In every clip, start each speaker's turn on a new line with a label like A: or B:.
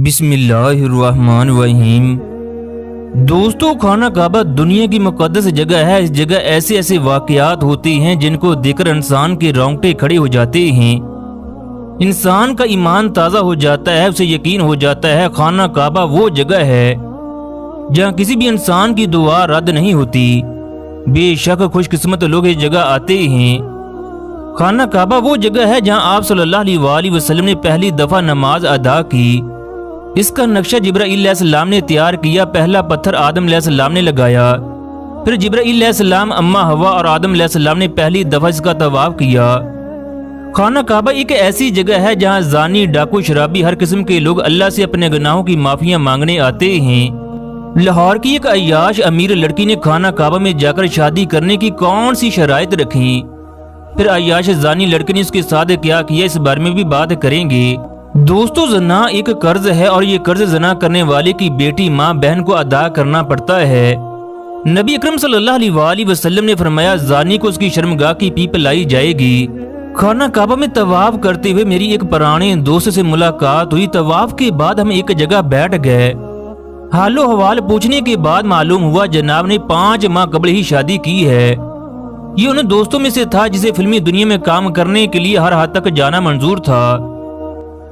A: بسم اللہ الرحمن الرحیم۔ دوستو، خانہ کعبہ دنیا کی مقدس جگہ ہے۔ اس جگہ ایسے ایسے واقعات ہوتے ہیں جن کو دیکھ کر انسان کے رونگٹے کھڑے ہو جاتے ہیں، انسان کا ایمان تازہ ہو جاتا ہے، اسے یقین ہو جاتا ہے خانہ کعبہ وہ جگہ ہے جہاں کسی بھی انسان کی دعا رد نہیں ہوتی۔ بے شک خوش قسمت لوگ اس جگہ آتے ہیں۔ خانہ کعبہ وہ جگہ ہے جہاں آپ صلی اللہ علیہ وآلہ وسلم نے پہلی دفعہ نماز ادا کی۔ اس کا نقشہ جبرائیل علیہ السلام نے تیار کیا۔ پہلا پتھر آدم علیہ السلام نے لگایا، پھر جبرائیل علیہ السلام، اماں ہوا اور آدم علیہ السلام نے پہلی دفعہ اس کا طواف کیا۔ خانہ کعبہ ایک ایسی جگہ ہے جہاں زانی، ڈاکو، شرابی، ہر قسم کے لوگ اللہ سے اپنے گناہوں کی معافیاں مانگنے آتے ہیں۔ لاہور کی ایک عیاش امیر لڑکی نے خانہ کعبہ میں جا کر شادی کرنے کی کون سی شرائط رکھیں، پھر عیاش زانی لڑکی نے اس کے ساتھ کیا کیا، اس بارے میں بھی بات کریں گے۔ دوستو، زنا ایک قرض ہے اور یہ قرض زنا کرنے والے کی بیٹی، ماں، بہن کو ادا کرنا پڑتا ہے۔ نبی اکرم صلی اللہ علیہ وآلہ وسلم نے فرمایا، زانی کو اس کی شرمگاہ کی پیپ لائی جائے گی۔ خانہ کعبہ میں طواف کرتے ہوئے میری ایک پرانے دوست سے ملاقات ہوئی۔ طواف کے بعد ہم ایک جگہ بیٹھ گئے۔ حال و حوال پوچھنے کے بعد معلوم ہوا جناب نے 5 ماہ قبل ہی شادی کی ہے۔ یہ ان دوستوں میں سے تھا جسے فلمی دنیا میں کام کرنے کے لیے ہر حد تک جانا منظور تھا۔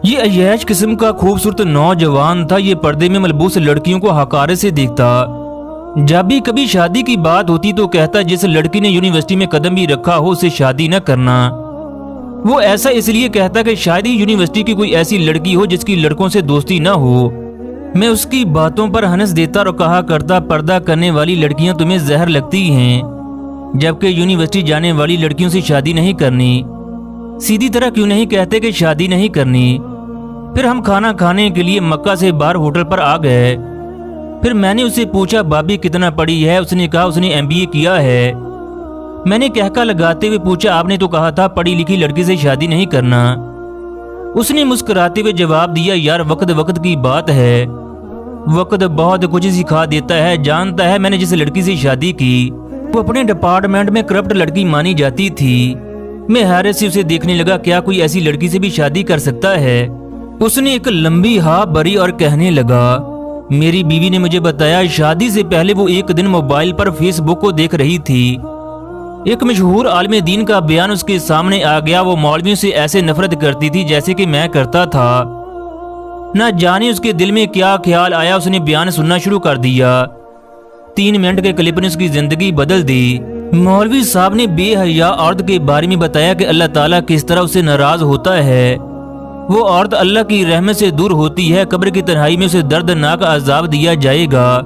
A: یہ عیاش قسم کا خوبصورت نوجوان تھا۔ یہ پردے میں ملبوس لڑکیوں کو حقارت سے دیکھتا۔ جب بھی کبھی شادی کی بات ہوتی تو کہتا، جس لڑکی نے یونیورسٹی میں قدم بھی رکھا ہو اسے شادی نہ کرنا۔ وہ ایسا اس لیے کہتا کہ شاید ہی یونیورسٹی کی کوئی ایسی لڑکی ہو جس کی لڑکوں سے دوستی نہ ہو۔ میں اس کی باتوں پر ہنس دیتا اور کہا کرتا، پردہ کرنے والی لڑکیاں تمہیں زہر لگتی ہیں، جبکہ یونیورسٹی جانے والی لڑکیوں سے شادی نہیں کرنی۔ سیدھی طرح کیوں نہیں کہتے کہ شادی نہیں کرنی؟ پھر ہم کھانا کھانے کے لیے مکہ سے باہر ہوٹل پر آ گئے۔ پھر میں نے اسے پوچھا، بابی کتنا پڑھی ہے؟ اس نے کہا اس نے MBA کیا ہے۔ میں نے کہکا لگاتے ہوئے پوچھا، آپ نے تو کہا تھا پڑھی لکھی لڑکی سے شادی نہیں کرنا۔ اس نے مسکراتے ہوئے جواب دیا، یار وقت کی بات ہے، وقت بہت کچھ سکھا دیتا ہے۔ جانتا ہے میں نے جس لڑکی سے شادی کی وہ اپنے ڈپارٹمنٹ میں کرپٹ لڑکی مانی جاتی تھی۔ میں حیرت سے اسے دیکھنے لگا، کیا کوئی ایسی لڑکی سے بھی شادی کر سکتا ہے؟ اس نے ایک لمبی ہاں بھری اور کہنے لگا، میری بیوی نے مجھے بتایا شادی سے پہلے وہ ایک دن موبائل پر فیس بک کو دیکھ رہی تھی۔ ایک مشہور عالم دین کا بیان اس کے سامنے آ گیا۔ وہ مولویوں سے ایسے نفرت کرتی تھی جیسے کہ میں کرتا تھا۔ نہ جانے اس کے دل میں کیا خیال آیا، اس نے بیان سننا شروع کر دیا۔ 3 منٹ کے کلپ نے اس کی زندگی بدل دی۔ مولوی صاحب نے بے حیا عورت کے بارے میں بتایا کہ اللہ تعالیٰ کس طرح اسے ناراض ہوتا ہے۔ وہ عورت اللہ کی رحمت سے دور ہوتی ہے، قبر کی تنہائی میں اسے دردناک عذاب دیا جائے گا۔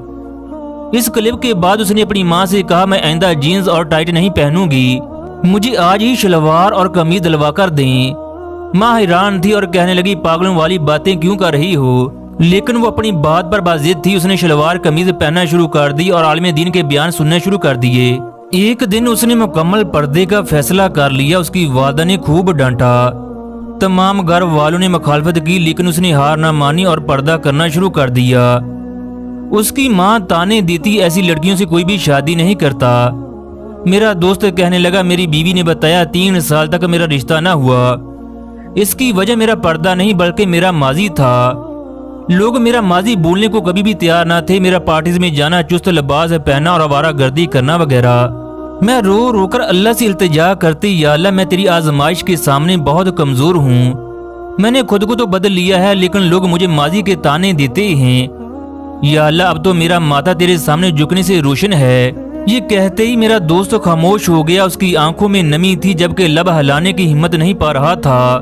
A: اس کلپ کے بعد اس نے اپنی ماں سے کہا، میں آئندہ جینز اور ٹائٹ نہیں پہنوں گی، مجھے آج ہی شلوار اور قمیض دلوا کر دیں۔ ماں حیران تھی اور کہنے لگی، پاگلوں والی باتیں کیوں کر رہی ہو؟ لیکن وہ اپنی بات پر باضد تھی۔ اس نے شلوار قمیض پہننا شروع کر دی اور عالم دین کے بیان سننے شروع کر دیے۔ ایک دن اس نے مکمل پردے کا فیصلہ کر لیا۔ اس کی والدہ نے خوب ڈانٹا، تمام گھر والوں نے مخالفت کی، لیکن اس نے ہار نہ مانی اور پردہ کرنا شروع کر دیا۔ اس کی ماں تانے دیتی، ایسی لڑکیوں سے کوئی بھی شادی نہیں کرتا۔ میرا دوست کہنے لگا، میری بیوی نے بتایا 3 سال تک میرا رشتہ نہ ہوا۔ اس کی وجہ میرا پردہ نہیں بلکہ میرا ماضی تھا۔ لوگ میرا ماضی بولنے کو کبھی بھی تیار نہ تھے۔ میرا پارٹیز میں جانا، چست لباس پہننا اور آوارہ گردی کرنا وغیرہ۔ میں رو رو کر اللہ سے التجا کرتی، یا اللہ میں تیری آزمائش کے سامنے بہت کمزور ہوں۔ میں نے خود کو تو بدل لیا ہے لیکن لوگ مجھے ماضی کے تانے دیتے ہیں۔ یا اللہ اب تو میرا ماتھا تیرے سامنے جھکنے سے روشن ہے۔ یہ کہتے ہی میرا دوست خاموش ہو گیا۔ اس کی آنکھوں میں نمی تھی جبکہ لب ہلانے کی ہمت نہیں پا رہا تھا۔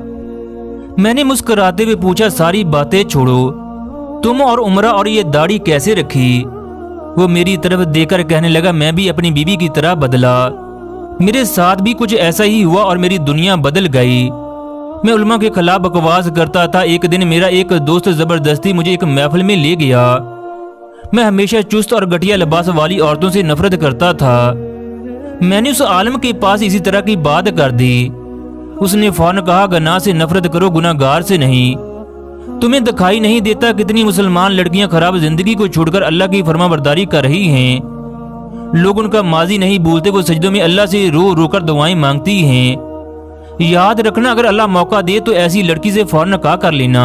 A: میں نے مسکراتے ہوئے پوچھا، ساری باتیں چھوڑو، تم اور عمرہ اور یہ داڑھی کیسے رکھی؟ وہ میری طرف دیکھ کر کہنے لگا، میں بھی اپنی بیوی کی طرح بدلا، میرے ساتھ بھی کچھ ایسا ہی ہوا اور میری دنیا بدل گئی۔ میں علماء کے خلاف بکواس کرتا تھا۔ ایک دن میرا ایک دوست زبردستی مجھے ایک محفل میں لے گیا۔ میں ہمیشہ چست اور گھٹیا لباس والی عورتوں سے نفرت کرتا تھا۔ میں نے اس عالم کے پاس اسی طرح کی بات کر دی۔ اس نے فوراً کہا، گناہ سے نفرت کرو، گناہ گار سے نہیں۔ تمہیں دکھائی نہیں دیتا کتنی مسلمان لڑکیاں خراب زندگی کو چھوڑ کر اللہ کی فرما برداری کر رہی ہیں؟ لوگ ان کا ماضی نہیں بھولتے، وہ سجدوں میں اللہ سے رو رو کر دعائیں مانگتی ہیں۔ یاد رکھنا، اگر اللہ موقع دے تو ایسی لڑکی سے فوراً نکاح کر لینا۔